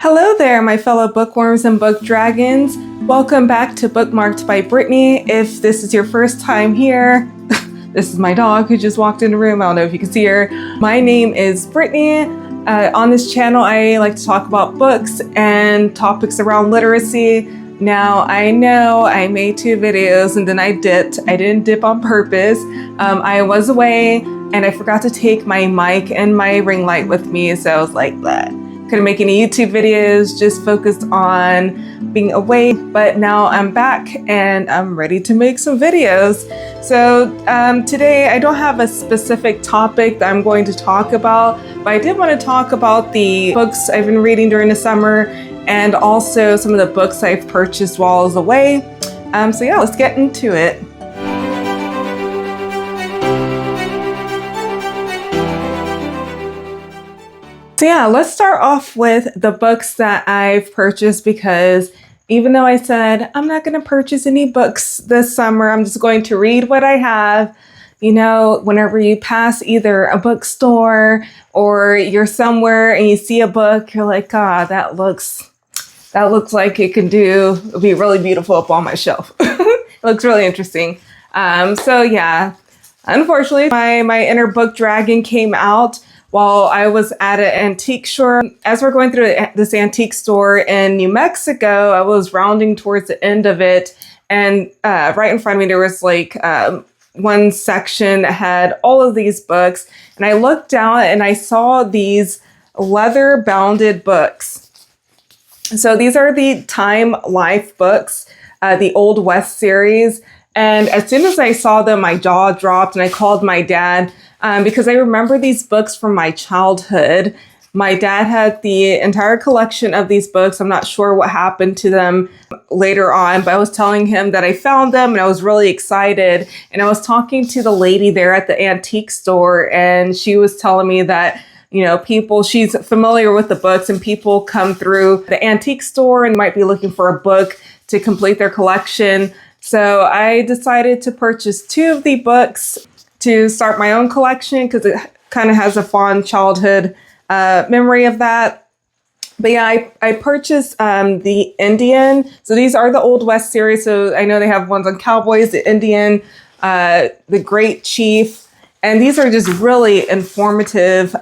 Hello there, my fellow bookworms and book dragons. Welcome back to Bookmarked by Brittany. If this is your first time here, this is my dog who just walked in the room. I don't know if you can see her. My name is Brittany. On this channel, I like to talk about books and topics around literacy. Now, I know I made 2 videos and then I dipped. I didn't dip on purpose. I was away and I forgot to take my mic and my ring light with me, so I was like, bleh. Couldn't make any YouTube videos, just focused on being away, but now I'm back and I'm ready to make some videos. So today I don't have a specific topic that I'm going to talk about, but I did want to talk about the books I've been reading during the summer and also some of the books I've purchased while I was away. So yeah, let's get into it. So yeah, let's start off with the books that I've purchased, because even though I said I'm not going to purchase any books this summer, I'm just going to read what I have. You know, whenever you pass either a bookstore or you're somewhere and you see a book, you're like, God, that looks like it could be really beautiful up on my shelf. It looks really interesting. So yeah, unfortunately, my inner book dragon came out while I was at an antique store. As we're going through this antique store in New Mexico, I was rounding towards the end of it, and right in front of me there was like one section that had all of these books, and I looked down and I saw these leather bounded books. So these are the Time Life books, the Old West series. And as soon as I saw them, my jaw dropped and I called my dad because I remember these books from my childhood. My dad had the entire collection of these books. I'm not sure what happened to them later on, but I was telling him that I found them and I was really excited. And I was talking to the lady there at the antique store, and she was telling me that, you know, she's familiar with the books, and people come through the antique store and might be looking for a book to complete their collection. So I decided to purchase 2 of the books to start my own collection, because it kind of has a fond childhood memory of that. But yeah, I purchased the Indian. So these are the Old West series. So I know they have ones on cowboys, the Indian, the Great Chief. And these are just really informative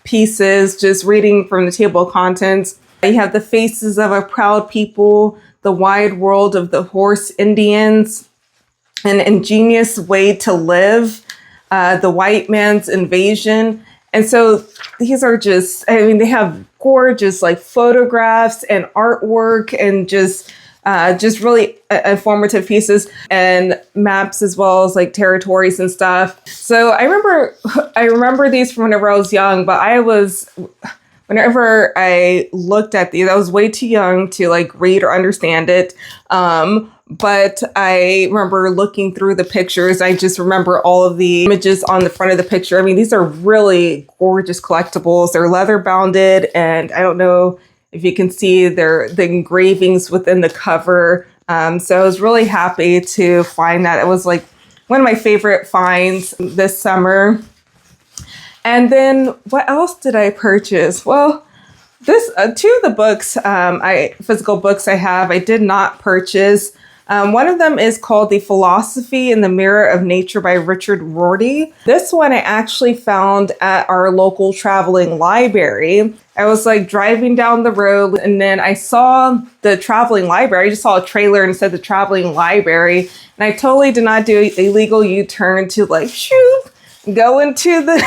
pieces, just reading from the table of contents. You have The Faces of a Proud People, The Wide World of the Horse Indians, An Ingenious Way to Live, The White Man's Invasion. And so these are just, I mean, they have gorgeous like photographs and artwork and just really informative pieces, and maps as well as like territories and stuff. So I remember these from whenever I was young, but whenever I looked at these, I was way too young to like read or understand it. But I remember looking through the pictures. I just remember all of the images on the front of the picture. I mean, these are really gorgeous collectibles. They're leather bounded, and I don't know if you can see the engravings within the cover. So I was really happy to find that. It was like one of my favorite finds this summer. And then what else did I purchase? Well, this 2 of the books, physical books I have, I did not purchase. One of them is called The Philosophy in the Mirror of Nature by Richard Rorty. This one I actually found at our local traveling library. I was like driving down the road, and then I saw the traveling library. I just saw a trailer and it said the traveling library. And I totally did not do a legal U-turn to like, go into the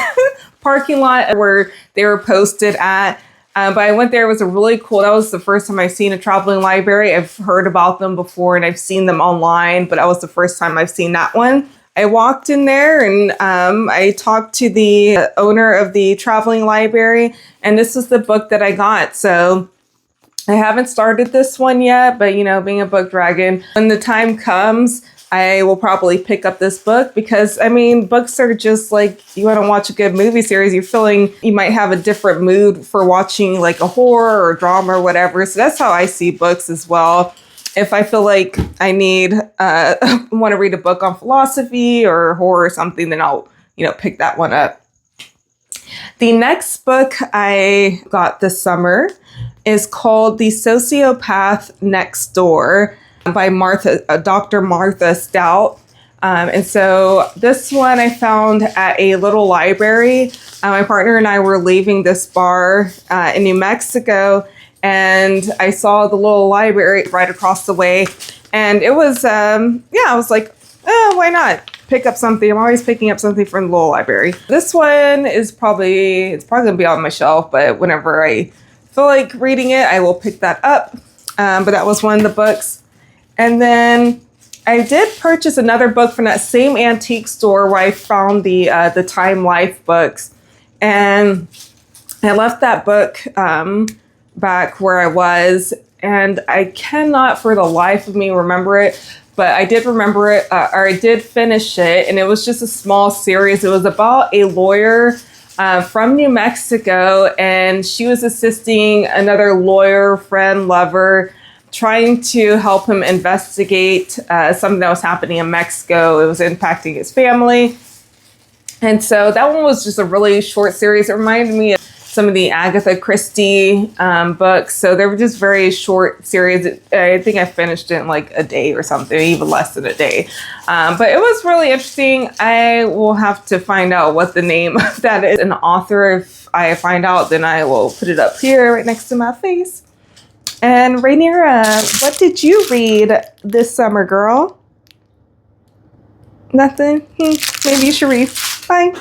parking lot where they were posted at. But I went there. It was that was the first time I've seen a traveling library. I've heard about them before and I've seen them online, but that was the first time I've seen that one. I walked in there and I talked to the owner of the traveling library, and this is the book that I got. So I haven't started this one yet, but you know, being a book dragon, when the time comes, I will probably pick up this book, because I mean, books are just like, you want to watch a good movie series, you might have a different mood for watching like a horror or drama or whatever. So that's how I see books as well. If I feel like I want to read a book on philosophy or horror or something, then I'll, pick that one up. The next book I got this summer is called The Sociopath Next Door by Dr. Martha Stout. And so this one I found at a little library. My partner and I were leaving this bar in New Mexico, and I saw the little library right across the way. And it was, I was like, oh, why not pick up something? I'm always picking up something from the little library. This one is it's probably gonna be on my shelf, but whenever I feel like reading it, I will pick that up. But that was one of the books. And then I did purchase another book from that same antique store where I found the Time Life books. And I left that book back where I was, and I cannot for the life of me remember it, but I did remember it, or I did finish it, and it was just a small series. It was about a lawyer from New Mexico, and she was assisting another lawyer, friend, lover, trying to help him investigate something that was happening in Mexico. It was impacting his family. And so that one was just a really short series. It reminded me of some of the Agatha Christie books. So they were just very short series. I think I finished it in like a day or something, even less than a day. But it was really interesting. I will have to find out what the name of that is. An author, if I find out, then I will put it up here right next to my face. And Rhaenyra, what did you read this summer, girl? Nothing? Maybe you should read. Bye.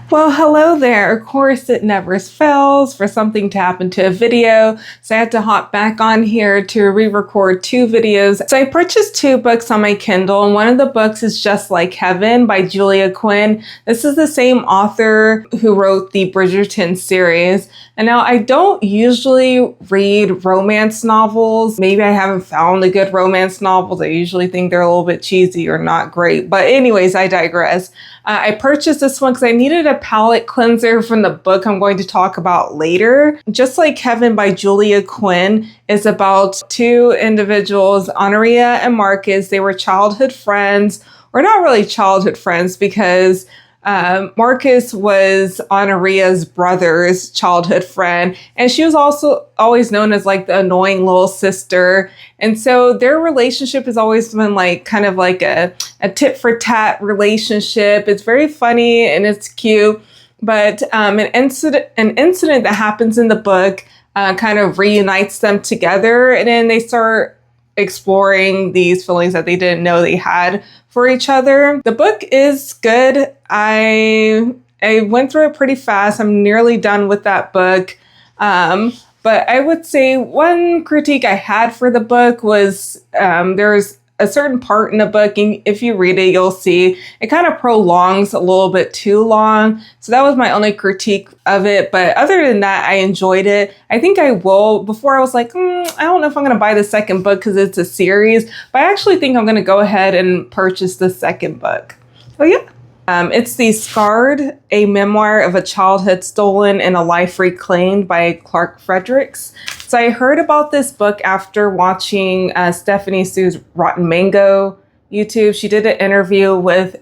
Well, hello there. Of course, it never fails for something to happen to a video. So I had to hop back on here to re-record 2 videos. So I purchased 2 books on my Kindle, and one of the books is Just Like Heaven by Julia Quinn. This is the same author who wrote the Bridgerton series. And now I don't usually read romance novels. Maybe I haven't found a good romance novel. I usually think they're a little bit cheesy or not great. But anyways, I digress. I purchased this one because I needed a palette cleanser from the book I'm going to talk about later. Just Like Heaven by Julia Quinn is about 2 individuals, Honoria and Marcus. They were childhood friends, or not really childhood friends, because Marcus was Honoria's brother's childhood friend, and she was also always known as like the annoying little sister. And so their relationship has always been like kind of like a tit for tat relationship. It's very funny and it's cute, but an incident that happens in the book kind of reunites them together, and then they start exploring these feelings that they didn't know they had for each other. The book is good. I went through it pretty fast. I'm nearly done with that book. But I would say one critique I had for the book was there's a certain part in the book, and if you read it, you'll see it kind of prolongs a little bit too long. So that was my only critique of it. But other than that, I enjoyed it. I think I will. Before I was like, I don't know if I'm going to buy the second book because it's a series, but I actually think I'm going to go ahead and purchase the second book. Oh yeah. It's The Scarred, a memoir of a childhood stolen and a life reclaimed by Clark Fredericks. So I heard about this book after watching Stephanie Sue's Rotten Mango YouTube. She did an interview with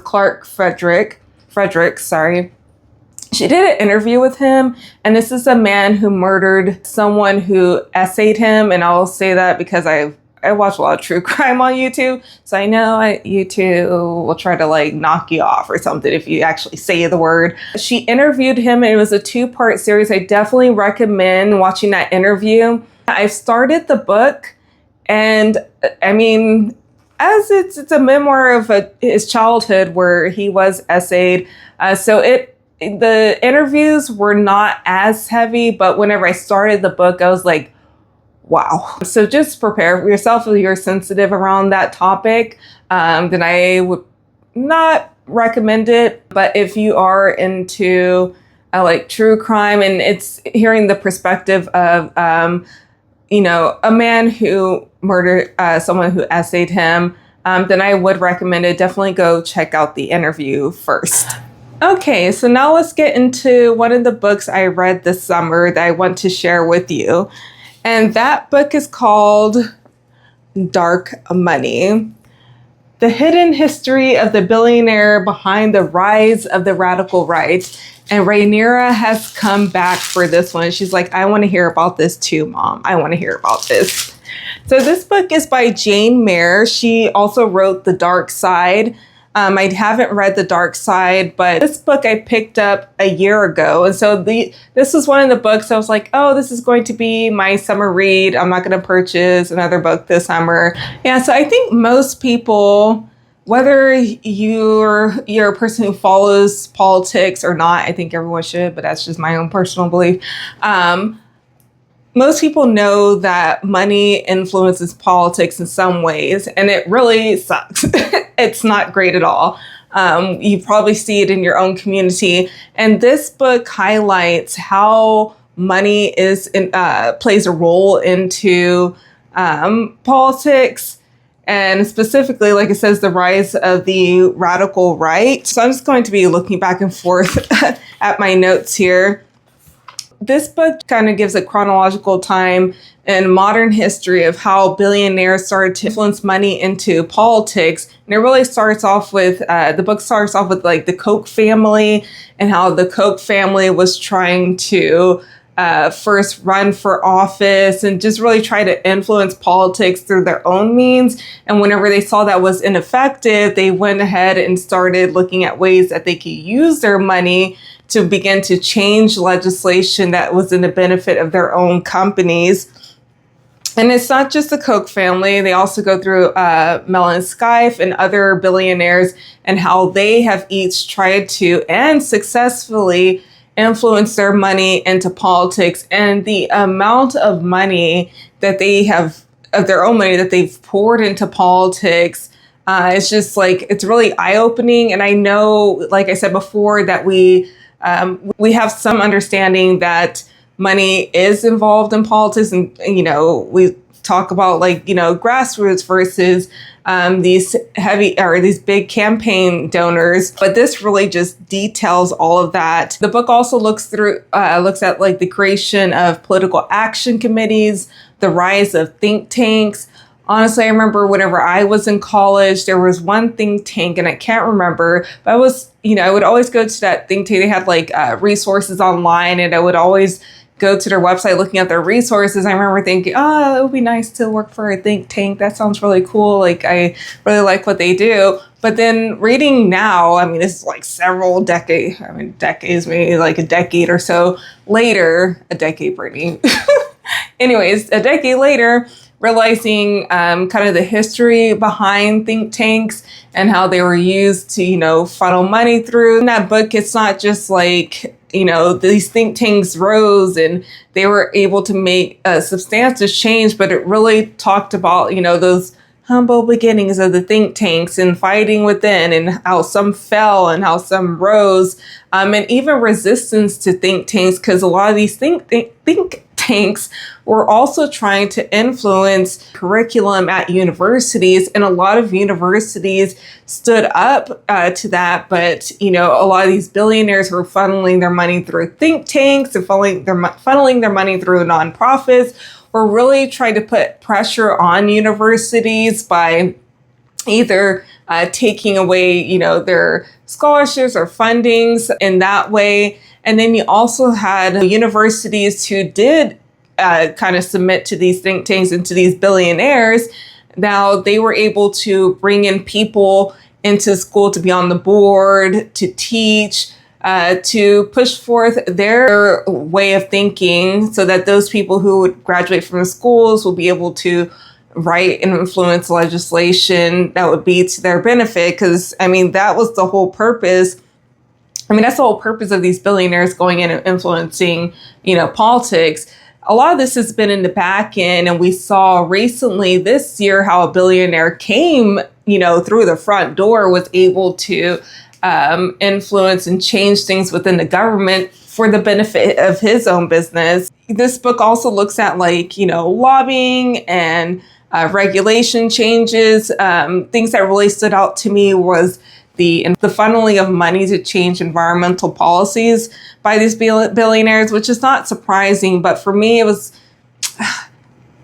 Clark Fredericks. She did an interview with him, and this is a man who murdered someone who essayed him. And I'll say that because I watch a lot of true crime on YouTube, so I know YouTube will try to like knock you off or something if you actually say the word. She interviewed him, and it was a 2-part series. I definitely recommend watching that interview. I've started the book, and I mean, as it's a memoir of his childhood where he was essayed, so the interviews were not as heavy, but whenever I started the book, I was like, wow. So just prepare for yourself if you're sensitive around that topic. Then I would not recommend it. But if you are into like true crime, and it's hearing the perspective of, a man who murdered someone who essayed him, then I would recommend it. Definitely go check out the interview first. Okay, so now let's get into one of the books I read this summer that I want to share with you. And that book is called Dark Money. The Hidden History of the Billionaire Behind the Rise of the Radical Right. And Rhaenyra has come back for this one. She's like, I want to hear about this too, Mom. I want to hear about this. So this book is by Jane Mayer. She also wrote The Dark Side. I haven't read The Dark Side, but this book I picked up a year ago. And so this was one of the books I was like, oh, this is going to be my summer read. I'm not going to purchase another book this summer. Yeah, so I think most people, whether you're a person who follows politics or not, I think everyone should, but that's just my own personal belief. Most people know that money influences politics in some ways, and it really sucks. It's not great at all. You probably see it in your own community. And this book highlights how money plays a role into politics, and specifically, like it says, the rise of the radical right. So I'm just going to be looking back and forth at my notes here. This book kind of gives a chronological time in modern history of how billionaires started to influence money into politics. And it really starts off with, the book starts off with like the Koch family and how the Koch family was trying to first run for office and just really try to influence politics through their own means. And whenever they saw that was ineffective, they went ahead and started looking at ways that they could use their money to begin to change legislation that was in the benefit of their own companies. And it's not just the Koch family. They also go through Mellon Scaife and other billionaires and how they have each tried to and successfully influence their money into politics. And the amount of money that they have, of their own money that they've poured into politics, it's just like, it's really eye-opening. And I know, like I said before, that we have some understanding that money is involved in politics, and we talk about grassroots versus these big campaign donors, but this really just details all of that. The book also looks at the creation of political action committees, the rise of think tanks. Honestly, I remember whenever I was in college, there was one think tank, and I can't remember, but I would always go to that think tank. They had resources online, and I would always go to their website looking at their resources. I remember thinking, oh, it would be nice to work for a think tank. That sounds really cool. I really like what they do. But then reading now, this is several decades, maybe a decade or so later, a decade, Brittany. Anyways, a decade later, realizing kind of the history behind think tanks and how they were used to, funnel money through. In that book, it's not just these think tanks rose and they were able to make a substantial change, but it really talked about, those humble beginnings of the think tanks and fighting within, and how some fell and how some rose, and even resistance to think tanks, because a lot of these think tanks were also trying to influence curriculum at universities, and a lot of universities stood up to that. But a lot of these billionaires were funneling their money through think tanks and funneling their money through nonprofits, or really trying to put pressure on universities by either taking away their scholarships or fundings in that way. And then you also had universities who did kind of submit to these think tanks and to these billionaires. Now they were able to bring in people into school to be on the board, to teach, to push forth their way of thinking, so that those people who would graduate from the schools will be able to write and influence legislation that would be to their benefit. Because, that was the whole purpose. That's the whole purpose of these billionaires going in and influencing, politics. A lot of this has been in the back end, and we saw recently this year how a billionaire came, through the front door, was able to influence and change things within the government for the benefit of his own business. This book also looks at lobbying and regulation changes. Things that really stood out to me was the funneling of money to change environmental policies by these billionaires, which is not surprising. But for me,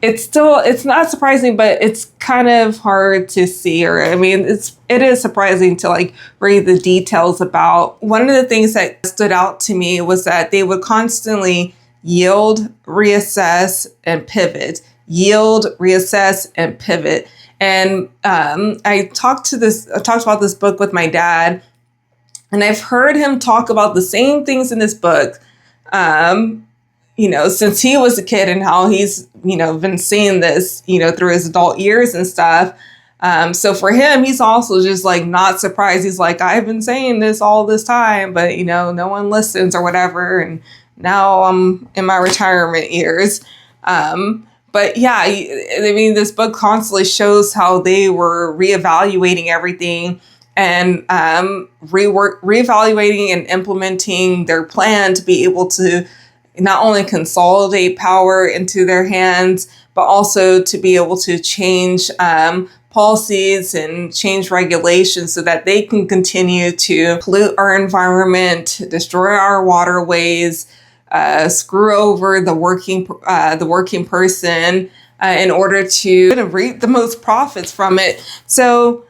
it's not surprising, but it's kind of hard to see, or I mean, it is surprising to like read the details about. One of the things that stood out to me was that they would constantly yield, reassess, and pivot. Yield, reassess, and pivot. And I talked about this book with my dad, and I've heard him talk about the same things in this book, since he was a kid, and how he's, been seeing this, through his adult years and stuff. So for him, he's also just like not surprised. He's like, I've been saying this all this time, but no one listens or whatever. And now I'm in my retirement years. But yeah, I mean, this book constantly shows how they were reevaluating everything and reevaluating and implementing their plan to be able to not only consolidate power into their hands, but also to be able to change policies and change regulations so that they can continue to pollute our environment, destroy our waterways, screw over the working person in order to reap the most profits from it. So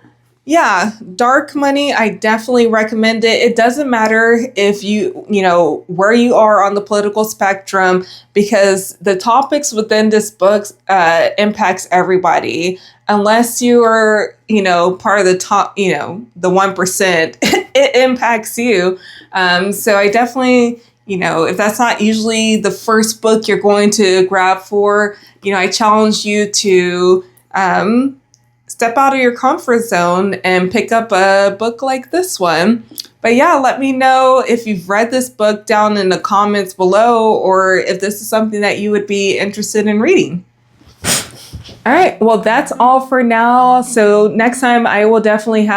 yeah, Dark Money, I definitely recommend it. It doesn't matter if where you are on the political spectrum, because the topics within this book impacts everybody. Unless you are, part of the top, the 1%, it impacts you. So I definitely, if that's not usually the first book you're going to grab for, I challenge you to step out of your comfort zone and pick up a book like this one. But yeah, let me know if you've read this book down in the comments below, or if this is something that you would be interested in reading. All right, well, that's all for now. So next time I will definitely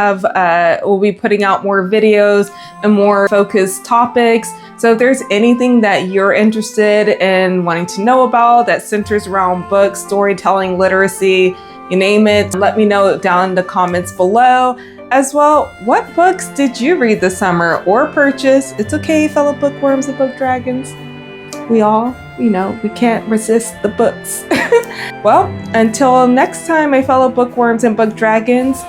we'll be putting out more videos and more focused topics. So if there's anything that you're interested in wanting to know about that centers around books, storytelling, literacy, you name it, let me know down in the comments below. As well, what books did you read this summer or purchase? It's okay, fellow bookworms and book dragons. We all, we can't resist the books. Well, until next time, my fellow bookworms and book dragons.